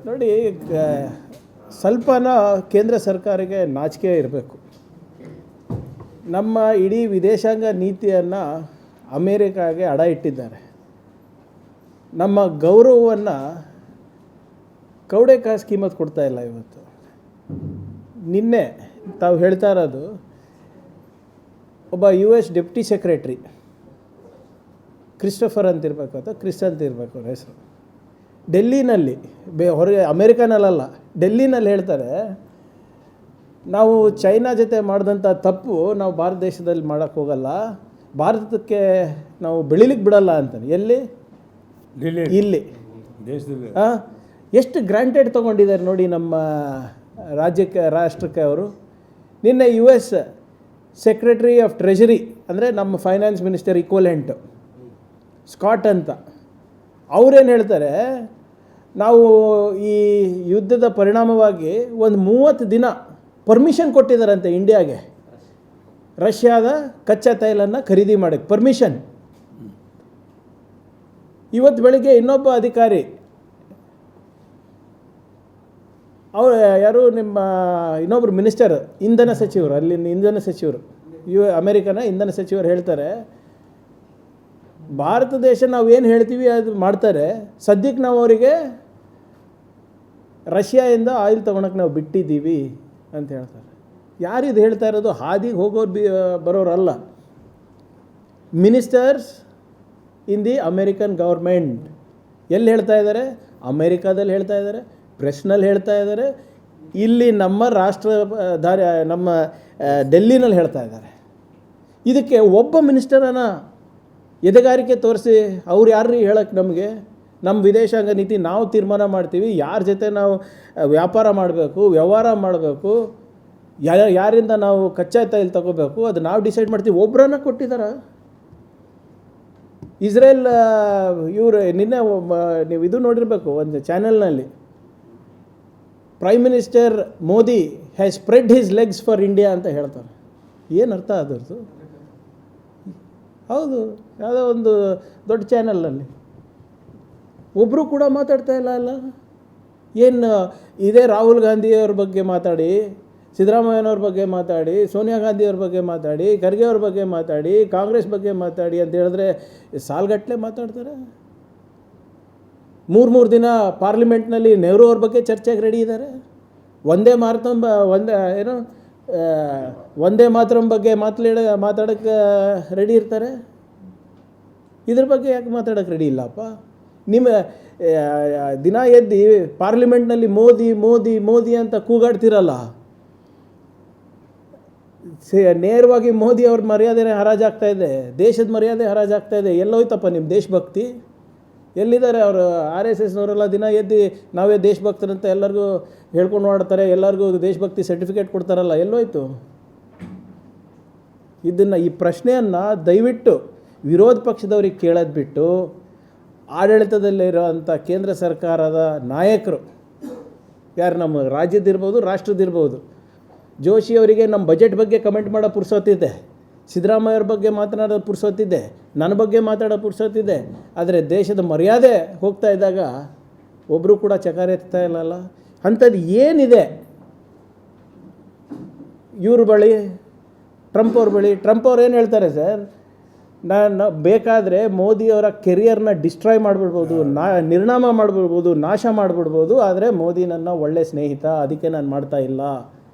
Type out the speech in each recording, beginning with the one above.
ನೋಡಿ, ಸ್ವಲ್ಪನ ಕೇಂದ್ರ ಸರ್ಕಾರಕ್ಕೆ ನಾಚಿಕೆ ಇರಬೇಕು. ನಮ್ಮ ಇಡೀ ವಿದೇಶಾಂಗ ನೀತಿಯನ್ನು ಅಮೇರಿಕಾಗೆ ಅಡ ಇಟ್ಟಿದ್ದಾರೆ. ನಮ್ಮ ಗೌರವವನ್ನು ಕೌಡೆಕಾಸು ಕಿಮ್ಮತ್ತು ಕೊಡ್ತಾ ಇಲ್ಲ. ಇವತ್ತು ನಿನ್ನೆ ತಾವು ಹೇಳ್ತಾ ಇರೋದು, ಒಬ್ಬ US ಡೆಪ್ಟಿ ಸೆಕ್ರೆಟ್ರಿ ಕ್ರಿಸ್ಟೋಫರ್ ಅಂತಿರಬೇಕು ಅಥವಾ ಕ್ರಿಸ್ ಅಂತಿರಬೇಕು ಅವ್ರ ಹೆಸರು, ಡೆಲ್ಲಿನಲ್ಲಿ ಹೊರಗೆ ಅಮೇರಿಕಾನಲ್ಲ ಡೆಲ್ಲಿನಲ್ಲಿ ಹೇಳ್ತಾರೆ, ನಾವು ಚೈನಾ ಜೊತೆ ಮಾಡಿದಂಥ ತಪ್ಪು ನಾವು ಭಾರತ ದೇಶದಲ್ಲಿ ಮಾಡೋಕ್ಕೆ ಹೋಗಲ್ಲ, ಭಾರತಕ್ಕೆ ನಾವು ಬೆಳಿಲಿಕ್ಕೆ ಬಿಡಲ್ಲ ಅಂತಾನೆ. ಎಲ್ಲಿ? ಇಲ್ಲಿ ದೇಶದಲ್ಲಿ. ಎಷ್ಟು ಗ್ರಾಂಟೆಡ್ ತೊಗೊಂಡಿದ್ದಾರೆ ನೋಡಿ ನಮ್ಮ ರಾಷ್ಟ್ರಕ್ಕೆ ಅವರು. ನಿನ್ನೆ US ಸೆಕ್ರೆಟರಿ ಆಫ್ ಟ್ರೆಷರಿ ಅಂದರೆ ನಮ್ಮ ಫೈನಾನ್ಸ್ ಮಿನಿಸ್ಟರ್ ಈಕ್ವಲೆಂಟು ಸ್ಕಾಟ್ ಅಂತ, ಅವರೇನು ಹೇಳ್ತಾರೆ, ನಾವು ಈ ಯುದ್ಧದ ಪರಿಣಾಮವಾಗಿ ಒಂದು 30 ದಿನ ಪರ್ಮಿಷನ್ ಕೊಟ್ಟಿದ್ದಾರಂತೆ ಇಂಡಿಯಾಗೆ, ರಷ್ಯಾದ ಕಚ್ಚಾ ತೈಲನ್ನು ಖರೀದಿ ಮಾಡೋಕ್ಕೆ ಪರ್ಮಿಷನ್. ಇವತ್ತು ಬೆಳಿಗ್ಗೆ ಇನ್ನೊಬ್ಬ ಅಧಿಕಾರಿ, ಅವರು ಯಾರು, ನಿಮ್ಮ ಇನ್ನೊಬ್ಬರು ಮಿನಿಸ್ಟರ್, ಇಂಧನ ಸಚಿವರು, ಅಲ್ಲಿನ ಇಂಧನ ಸಚಿವರು, ಅಮೇರಿಕನ ಇಂಧನ ಸಚಿವರು ಹೇಳ್ತಾರೆ, ಭಾರತ ದೇಶ ನಾವು ಏನು ಹೇಳ್ತೀವಿ ಅದು ಮಾಡ್ತಾರೆ, ಸದ್ಯಕ್ಕೆ ನಾವು ಅವರಿಗೆ ರಷ್ಯಾದಿಂದ ಆಯಿಲ್ ತೊಗೊಳಕ್ಕೆ ನಾವು ಬಿಟ್ಟಿದ್ದೀವಿ ಅಂತ ಹೇಳ್ತಾರೆ. ಯಾರಿದು ಹೇಳ್ತಾ ಇರೋದು? ಹಾದಿಗೆ ಹೋಗೋರು ಬರೋರಲ್ಲ, ministers in the American government. ಎಲ್ಲಿ ಹೇಳ್ತಾ ಇದ್ದಾರೆ? ಅಮೇರಿಕಾದಲ್ಲಿ ಹೇಳ್ತಾ ಇದ್ದಾರೆ, ಪ್ರೆಸ್ನಲ್ಲಿ ಹೇಳ್ತಾ ಇದ್ದಾರೆ, ಇಲ್ಲಿ ನಮ್ಮ ನಮ್ಮ ಡೆಲ್ಲಿನಲ್ಲಿ ಹೇಳ್ತಾ ಇದ್ದಾರೆ. ಇದಕ್ಕೆ ಒಬ್ಬ ಮಿನಿಸ್ಟರನ್ನು ಎದೆಗಾರಿಕೆ ತೋರಿಸಿ ಅವ್ರು ಯಾರು ಹೇಳೋಕ್ಕೆ ನಮಗೆ? ನಮ್ಮ ವಿದೇಶಾಂಗ ನೀತಿ ನಾವು ತೀರ್ಮಾನ ಮಾಡ್ತೀವಿ, ಯಾರ ಜೊತೆ ನಾವು ವ್ಯಾಪಾರ ಮಾಡಬೇಕು, ವ್ಯವಹಾರ ಮಾಡಬೇಕು, ಯಾರಿಂದ ನಾವು ಕಚ್ಚಾ ತೈಲ ತಗೋಬೇಕು, ಅದು ನಾವು ಡಿಸೈಡ್ ಮಾಡ್ತೀವಿ. ಒಬ್ಬರನ್ನ ಕೊಟ್ಟಿದ್ದಾರ? ಇಸ್ರೇಲ್ ಇವರು ನಿನ್ನೆ ನೀವು ಇದು ನೋಡಿರಬೇಕು ಒಂದು ಚಾನೆಲ್ನಲ್ಲಿ, prime minister Modi has spread his legs for India ಅಂತ ಹೇಳ್ತಾರೆ. ಏನು ಅರ್ಥ ಅದರದ್ದು? ಹೌದು, ಯಾವುದೋ ಒಂದು ದೊಡ್ಡ ಚಾನಲ್ನಲ್ಲಿ ಒಬ್ಬರು ಕೂಡ ಮಾತಾಡ್ತಾ ಇಲ್ಲ. ಏನು ಇದೇ ರಾಹುಲ್ ಗಾಂಧಿಯವ್ರ ಬಗ್ಗೆ ಮಾತಾಡಿ, ಸಿದ್ದರಾಮಯ್ಯನವ್ರ ಬಗ್ಗೆ ಮಾತಾಡಿ, ಸೋನಿಯಾ ಗಾಂಧಿಯವ್ರ ಬಗ್ಗೆ ಮಾತಾಡಿ, ಖರ್ಗೆ ಅವ್ರ ಬಗ್ಗೆ ಮಾತಾಡಿ, ಕಾಂಗ್ರೆಸ್ ಬಗ್ಗೆ ಮಾತಾಡಿ ಅಂತ ಹೇಳಿದ್ರೆ ಸಾಲ್ಗಟ್ಟಲೆ ಮಾತಾಡ್ತಾರೆ. 3 ದಿನ ಪಾರ್ಲಿಮೆಂಟ್ನಲ್ಲಿ ನೆಹರು ಅವ್ರ ಬಗ್ಗೆ ಚರ್ಚೆಗೆ ರೆಡಿ ಇದ್ದಾರೆ. ಒಂದೇ ಮಾತರಂ ಬಗ್ಗೆ ಮಾತಾಡೋಕ್ಕೆ ರೆಡಿ ಇರ್ತಾರೆ. ಇದ್ರ ಬಗ್ಗೆ ಯಾಕೆ ಮಾತಾಡೋಕ್ಕೆ ರೆಡಿ ಇಲ್ಲಪ್ಪ? ನಿಮ್ಮ ದಿನ ಎದ್ದು ಪಾರ್ಲಿಮೆಂಟ್ನಲ್ಲಿ ಮೋದಿ ಮೋದಿ ಮೋದಿ ಅಂತ ಕೂಗಾಡ್ತಿರಲ್ಲ, ನೇರವಾಗಿ ಮೋದಿ ಅವ್ರ ಮರ್ಯಾದೆನೇ ಹರಾಜಾಗ್ತಾ ಇದೆ, ದೇಶದ ಮರ್ಯಾದೆ ಹರಾಜಾಗ್ತಾ ಇದೆ. ಎಲ್ಲೋಯ್ತಪ್ಪ ನಿಮ್ಮ ದೇಶಭಕ್ತಿ? ಎಲ್ಲಿದ್ದಾರೆ ಅವರು? RSSನವರೆಲ್ಲ ದಿನ ಎದ್ದು ನಾವೇ ದೇಶಭಕ್ತರಂತ ಎಲ್ಲರಿಗೂ ಹೇಳ್ಕೊಂಡು ಮಾಡ್ತಾರೆ, ಎಲ್ಲರಿಗೂ ದೇಶಭಕ್ತಿ ಸರ್ಟಿಫಿಕೇಟ್ ಕೊಡ್ತಾರಲ್ಲ, ಎಲ್ಲೋಯ್ತು? ಈ ಪ್ರಶ್ನೆಯನ್ನು ದಯವಿಟ್ಟು ವಿರೋಧ ಪಕ್ಷದವ್ರಿಗೆ ಕೇಳೋದು ಬಿಟ್ಟು ಆಡಳಿತದಲ್ಲಿರೋವಂಥ ಕೇಂದ್ರ ಸರ್ಕಾರದ ನಾಯಕರು, ಯಾರು ನಮ್ಮ ರಾಜ್ಯದಿರ್ಬೋದು ರಾಷ್ಟ್ರದಿರ್ಬೋದು, ಜೋಶಿ ಅವರಿಗೆ ನಮ್ಮ ಬಜೆಟ್ ಬಗ್ಗೆ ಕಮೆಂಟ್ ಮಾಡೋ ಪುರ್ಸೊತ್ತಿದೆ, ಸಿದ್ದರಾಮಯ್ಯವ್ರ ಬಗ್ಗೆ ಮಾತನಾಡೋದು ಪುರ್ಸೊತ್ತಿದೆ, ನನ್ನ ಬಗ್ಗೆ ಮಾತಾಡೋ ಪುರ್ಸೊತ್ತಿದೆ. ಆದರೆ ದೇಶದ ಮರ್ಯಾದೆ ಹೋಗ್ತಾ ಇದ್ದಾಗ ಒಬ್ಬರು ಕೂಡ ಚಕಾರ ಎತ್ತಾ ಇಲ್ಲಲ್ಲ. ಅಂಥದ್ದು ಏನಿದೆ ಇವ್ರ ಬಳಿ, ಟ್ರಂಪ್ ಅವ್ರ ಬಳಿ? ಟ್ರಂಪ್ ಅವ್ರು ಏನು ಹೇಳ್ತಾರೆ ಸರ್, ನಾನು ಬೇಕಾದರೆ ಮೋದಿಯವರ ಕೆರಿಯರ್ನ ಡಿಸ್ಟ್ರಾಯ್ ಮಾಡಿಬಿಡ್ಬೋದು, ನಿರ್ನಾಮ ಮಾಡಿಬಿಡ್ಬೋದು, ನಾಶ ಮಾಡಿಬಿಡ್ಬೋದು, ಆದರೆ ಮೋದಿ ನನ್ನ ಒಳ್ಳೆಯ ಸ್ನೇಹಿತ, ಅದಕ್ಕೆ ನಾನು ಮಾಡ್ತಾ ಇಲ್ಲ.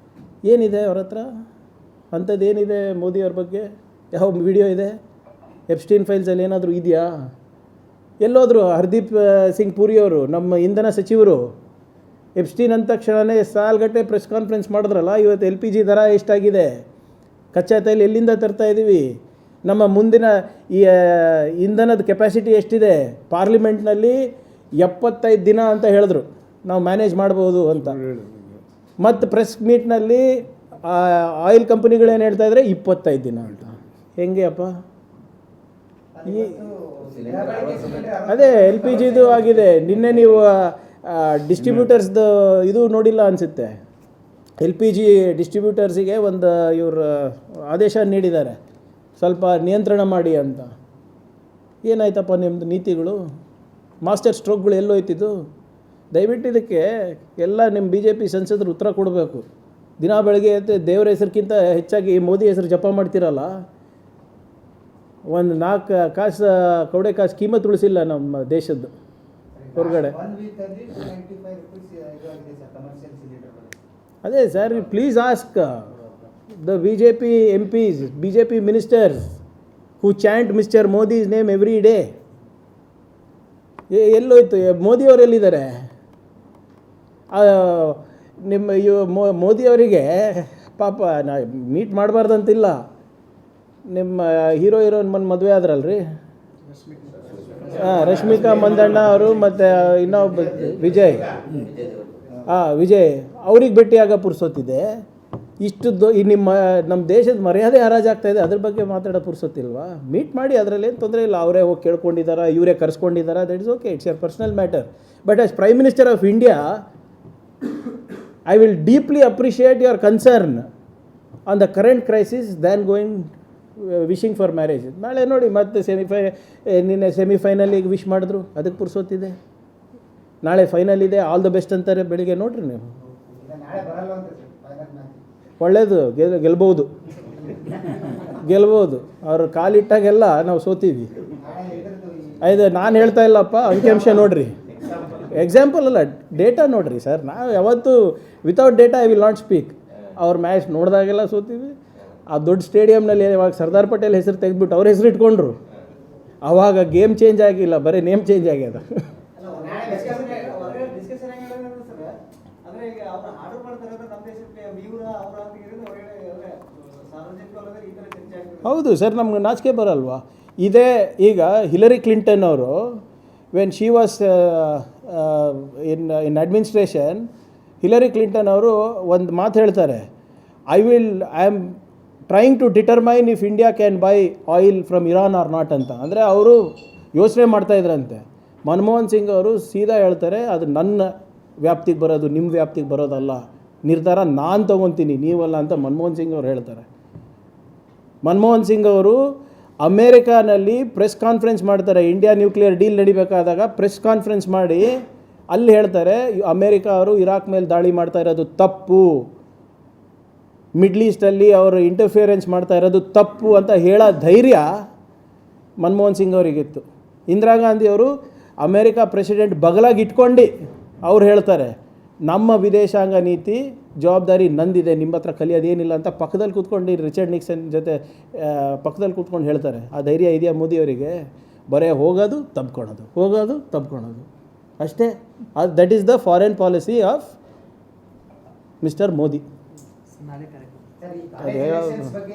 ಏನಿದೆ ಅವ್ರ ಹತ್ರ? ಅಂಥದ್ದು ಏನಿದೆ ಮೋದಿಯವ್ರ ಬಗ್ಗೆ? ಯಾವ ವಿಡಿಯೋ ಇದೆ? ಎಪ್ಸ್ಟೀನ್ ಫೈಲ್ಸಲ್ಲಿ ಏನಾದರೂ ಇದೆಯಾ? ಎಲ್ಲೋದ್ರು ಹರ್ದೀಪ್ ಸಿಂಗ್ ಪುರಿಯವರು, ನಮ್ಮ ಇಂಧನ ಸಚಿವರು, ಎಪ್ಸ್ಟೀನ್ ಅಂದ ತಕ್ಷಣವೇ ಸಾಲ್ಗಟ್ಟೆ ಪ್ರೆಸ್ ಕಾನ್ಫರೆನ್ಸ್ ಮಾಡಿದ್ರಲ್ಲ. ಇವತ್ತು LPG ದರ ಎಷ್ಟಾಗಿದೆ, ಕಚ್ಚಾ ತೈಲ ಎಲ್ಲಿಂದ ತರ್ತಾ ಇದ್ದೀವಿ, ನಮ್ಮ ಮುಂದಿನ ಈ ಇಂಧನದ ಕೆಪಾಸಿಟಿ ಎಷ್ಟಿದೆ, ಪಾರ್ಲಿಮೆಂಟ್ನಲ್ಲಿ 75 ದಿನ ಅಂತ ಹೇಳಿದ್ರು ನಾವು ಮ್ಯಾನೇಜ್ ಮಾಡ್ಬೋದು ಅಂತ. ಮತ್ತು ಪ್ರೆಸ್ ಮೀಟ್ನಲ್ಲಿ ಆಯಿಲ್ ಕಂಪನಿಗಳೇನು ಹೇಳ್ತಾ ಇದ್ದಾರೆ 25 ದಿನ ಅಂತ. ಹೆಂಗೆ ಅಪ್ಪ? ಅದೇ LPGದು ಆಗಿದೆ. ನಿನ್ನೆ ನೀವು ಡಿಸ್ಟ್ರಿಬ್ಯೂಟರ್ಸ್ದು ಇದು ನೋಡಿಲ್ಲ ಅನಿಸುತ್ತೆ. LPG ಡಿಸ್ಟ್ರಿಬ್ಯೂಟರ್ಸಿಗೆ ಒಂದು ಇವರು ಆದೇಶ ನೀಡಿದ್ದಾರೆ, ಸ್ವಲ್ಪ ನಿಯಂತ್ರಣ ಮಾಡಿ ಅಂತ. ಏನಾಯ್ತಪ್ಪ ನಿಮ್ಮದು ನೀತಿಗಳು? ಮಾಸ್ಟರ್ ಸ್ಟ್ರೋಕ್ಗಳು ಎಲ್ಲೋಯ್ತಿದ್ದು? ದಯವಿಟ್ಟು ಇದಕ್ಕೆ ಎಲ್ಲ ನಿಮ್ಮ ಬಿ ಜೆ ಪಿ ಸಂಸದರು ಉತ್ತರ ಕೊಡಬೇಕು. ದಿನ ಬೆಳಗ್ಗೆ ಎದ್ದು ದೇವರ ಹೆಸರಿಗಿಂತ ಹೆಚ್ಚಾಗಿ ಮೋದಿ ಹೆಸರು ಜಪ ಮಾಡ್ತಿರಲ್ಲ. ಒಂದು 4 ಕಾಸು ಕೌಡೆ ಕಾಸು ಕೀಮತ್ ಉಳಿಸಿಲ್ಲ ನಮ್ಮ ದೇಶದ್ದು ಹೊರಗಡೆ. ಅದೇ sir, please ask the B J P MPs, B J P ministers who chant mister Modi's name every day. ಎಲ್ಲೋಯ್ತು ಮೋದಿಯವರು? ಎಲ್ಲಿದ್ದಾರೆ? ನಿಮ್ಮ ಮೋದಿಯವರಿಗೆ ಪಾಪ ಮೀಟ್ ಮಾಡಬಾರ್ದಂತಿಲ್ಲ. ನಿಮ್ಮ ಹೀರೋಯಿನ್ ಮದುವೆ ಆದ್ರಲ್ರಿ, ರಶ್ಮಿಕಾ ಮಂದಣ್ಣ ಅವರು ಮತ್ತು ಇನ್ನೊಬ್ಬ ವಿಜಯ್ ಅವ್ರಿಗೆ ಭೇಟಿಯಾಗ ಪುರ್ಸೊತ್ತಿದೆ. ಇಷ್ಟದ್ದು ಈ ನಮ್ಮ ದೇಶದ ಮರ್ಯಾದೆ ಹರಾಜಾಗ್ತಾ ಇದೆ, ಅದ್ರ ಬಗ್ಗೆ ಮಾತಾಡೋ ಪುರ್ಸೊತ್ತಿಲ್ವಾ? ಮೀಟ್ ಮಾಡಿ, ಅದರಲ್ಲೇನು ತೊಂದರೆ ಇಲ್ಲ. ಅವರೇ ಹೋಗಿ ಕೇಳ್ಕೊಂಡಿದ್ದಾರಾ, ಇವರೇ ಕರ್ಸ್ಕೊಂಡಿದ್ದಾರಾ, that is okay, it's your personal matter. But as prime minister of India, I will deeply appreciate your concern on the current crisis than going wishing for marriage. ನಾಳೆ ನೋಡಿ ಮತ್ತೆ ನಿನ್ನೆ ಸೆಮಿಫೈನಲಿಗೆ ವಿಶ್ ಮಾಡಿದ್ರು, ಅದಕ್ಕೆ ಪುರ್ಸೊತ್ತಿದೆ. ನಾಳೆ ಫೈನಲ್ ಇದೆ, ಆಲ್ ದ ಬೆಸ್ಟ್ ಅಂತಾರೆ ಬೆಳಿಗ್ಗೆ. ನೋಡ್ರಿ ನೀವು, ಒಳ್ಳೇದು, ಗೆಲ್ಬೋದು. ಅವ್ರು ಕಾಲಿಟ್ಟಾಗೆಲ್ಲ ನಾವು ಸೋತೀವಿ. ನಾನು ಹೇಳ್ತಾ ಇಲ್ಲಪ್ಪ, ಅಂಕಿಅಂಶ ನೋಡ್ರಿ. ಎಕ್ಸಾಂಪಲ್ ಅಲ್ಲ, ಡೇಟಾ ನೋಡ್ರಿ ಸರ್. ನಾವು ಯಾವತ್ತೂ without data I will not speak. ಅವ್ರ ಮ್ಯಾಚ್ ನೋಡಿದಾಗೆಲ್ಲ ಸೋತೀವಿ. ಆ ದೊಡ್ಡ ಸ್ಟೇಡಿಯಮ್ನಲ್ಲಿ ಇವಾಗ ಸರ್ದಾರ್ ಪಟೇಲ್ ಹೆಸರು ತೆಗೆದ್ಬಿಟ್ಟು ಅವ್ರ ಹೆಸರು ಇಟ್ಕೊಂಡ್ರು. ಆವಾಗ ಗೇಮ್ ಚೇಂಜ್ ಆಗಿಲ್ಲ, ಬರೀ ನೇಮ್ ಚೇಂಜ್ ಆಗ್ಯದ. ಹೌದು ಸರ್, ನಮ್ಗೆ ನಾಚಿಕೆ ಬರಲ್ವಾ? ಇದೇ ಈಗ ಹಿಲರಿ ಕ್ಲಿಂಟನ್ ಅವರು, when she was in administration, Hillary Clinton ಅವರು ಒಂದು ಮಾತು ಹೇಳ್ತಾರೆ, I am trying to determine if India can buy oil from Iran or not ಅಂತ. ಅಂದರೆ ಅವರು ಯೋಚನೆ ಮಾಡ್ತಾಯಿದ್ರಂತೆ. ಮನಮೋಹನ್ ಸಿಂಗ್ ಅವರು ಸೀದಾ ಹೇಳ್ತಾರೆ, ಅದು ನನ್ನ ವ್ಯಾಪ್ತಿಗೆ ಬರೋದು, ನಿಮ್ಮ ವ್ಯಾಪ್ತಿಗೆ ಬರೋದಲ್ಲ, ನಿರ್ಧಾರ ನಾನು ತೊಗೊತೀನಿ, ನೀವಲ್ಲ ಅಂತ ಮನಮೋಹನ್ ಸಿಂಗ್ ಅವರು ಹೇಳ್ತಾರೆ. ಮನಮೋಹನ್ ಸಿಂಗ್ ಅವರು ಅಮೇರಿಕಾನಲ್ಲಿ ಪ್ರೆಸ್ ಕಾನ್ಫರೆನ್ಸ್ ಮಾಡ್ತಾರೆ. ಇಂಡಿಯಾ ನ್ಯೂಕ್ಲಿಯರ್ ಡೀಲ್ ನಡಿಬೇಕಾದಾಗ ಪ್ರೆಸ್ ಕಾನ್ಫರೆನ್ಸ್ ಮಾಡಿ ಅಲ್ಲಿ ಹೇಳ್ತಾರೆ, ಅಮೇರಿಕಾ ಅವರು ಇರಾಕ್ ಮೇಲೆ ದಾಳಿ ಮಾಡ್ತಾ ಇರೋದು ತಪ್ಪು, ಮಿಡ್ಲ್ ಈಸ್ಟಲ್ಲಿ ಅವರು ಇಂಟರ್ಫಿಯರೆನ್ಸ್ ಮಾಡ್ತಾ ಇರೋದು ತಪ್ಪು ಅಂತ ಹೇಳೋ ಧೈರ್ಯ ಮನಮೋಹನ್ ಸಿಂಗ್ ಅವರಿಗಿತ್ತು. ಇಂದಿರಾ ಗಾಂಧಿ ಅವರು ಅಮೇರಿಕಾ ಪ್ರೆಸಿಡೆಂಟ್ ಬಗಲಾಗಿ ಇಟ್ಕೊಂಡು ಅವ್ರು ಹೇಳ್ತಾರೆ, ನಮ್ಮ ವಿದೇಶಾಂಗ ನೀತಿ ಜವಾಬ್ದಾರಿ ನಂದಿದೆ, ನಿಮ್ಮ ಹತ್ರ ಕಲಿಯೋದೇನಿಲ್ಲ ಅಂತ ಪಕ್ಕದಲ್ಲಿ ಕೂತ್ಕೊಂಡು ರಿಚರ್ಡ್ ನಿಕ್ಸನ್ ಜೊತೆ ಪಕ್ಕದಲ್ಲಿ ಕೂತ್ಕೊಂಡು ಹೇಳ್ತಾರೆ. ಆ ಧೈರ್ಯ ಇದೆಯಾ ಮೋದಿಯವರಿಗೆ? ಬರೇ ಹೋಗೋದು ತಬ್ಕೊಳೋದು ಅಷ್ಟೇ. That is the foreign policy of mister Modi.